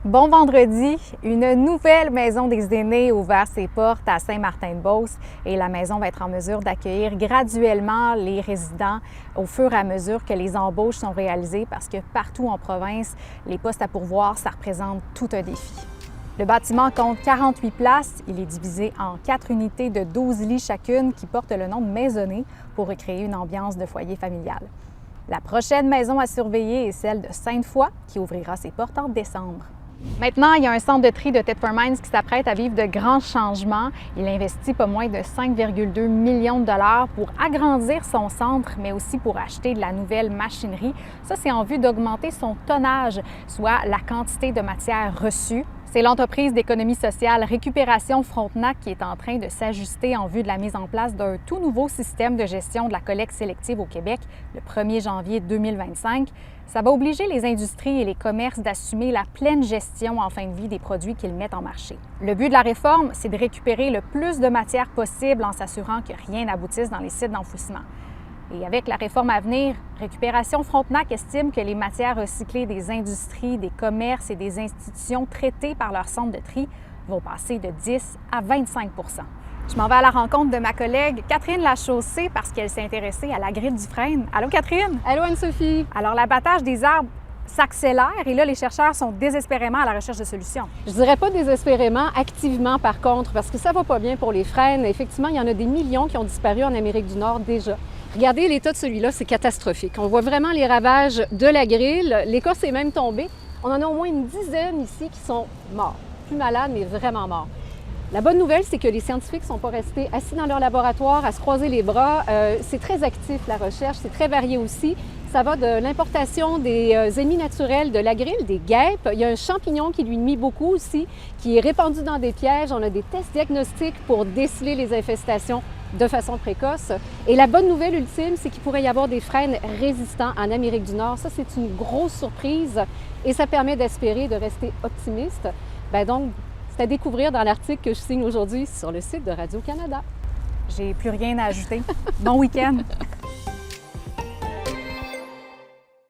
Bon vendredi, une nouvelle maison des aînés a ouvert ses portes à Saint-Martin-de-Beauce et la maison va être en mesure d'accueillir graduellement les résidents au fur et à mesure que les embauches sont réalisées parce que partout en province, les postes à pourvoir, ça représente tout un défi. Le bâtiment compte 48 places. Il est divisé en 4 unités de 12 lits chacune qui portent le nom de maisonnée pour recréer une ambiance de foyer familial. La prochaine maison à surveiller est celle de Sainte-Foy qui ouvrira ses portes en décembre. Maintenant, il y a un centre de tri de Thetford Mines qui s'apprête à vivre de grands changements. Il investit pas moins de 5,2 millions de dollars pour agrandir son centre, mais aussi pour acheter de la nouvelle machinerie. Ça, c'est en vue d'augmenter son tonnage, soit la quantité de matière reçue. C'est l'entreprise d'économie sociale Récupération Frontenac qui est en train de s'ajuster en vue de la mise en place d'un tout nouveau système de gestion de la collecte sélective au Québec le 1er janvier 2025. Ça va obliger les industries et les commerces d'assumer la pleine gestion en fin de vie des produits qu'ils mettent en marché. Le but de la réforme, c'est de récupérer le plus de matière possible en s'assurant que rien n'aboutisse dans les sites d'enfouissement. Et avec la réforme à venir, Récupération Frontenac estime que les matières recyclées des industries, des commerces et des institutions traitées par leur centre de tri vont passer de 10 à 25 %. Je m'en vais à la rencontre de ma collègue Catherine Lachaussée parce qu'elle s'est intéressée à la grille du frêne. Allô Catherine? Allô Anne-Sophie? Alors l'abattage des arbres s'accélère et là, les chercheurs sont désespérément à la recherche de solutions. Je dirais pas désespérément, activement par contre, parce que ça va pas bien pour les frênes. Effectivement, il y en a des millions qui ont disparu en Amérique du Nord déjà. Regardez l'état de celui-là, c'est catastrophique. On voit vraiment les ravages de la grille. L'écorce est même tombée. On en a au moins une dizaine ici qui sont morts. Plus malades, mais vraiment morts. La bonne nouvelle, c'est que les scientifiques ne sont pas restés assis dans leur laboratoire à se croiser les bras. C'est très actif, la recherche, c'est très varié aussi. Ça va de l'importation des ennemis naturels de la grille, des guêpes. Il y a un champignon qui lui nuit beaucoup aussi, qui est répandu dans des pièges. On a des tests diagnostiques pour déceler les infestations de façon précoce. Et la bonne nouvelle ultime, c'est qu'il pourrait y avoir des frênes résistants en Amérique du Nord. Ça, c'est une grosse surprise et ça permet d'espérer de rester optimiste. Donc, c'est à découvrir dans l'article que je signe aujourd'hui sur le site de Radio-Canada. J'ai plus rien à ajouter. Bon week-end!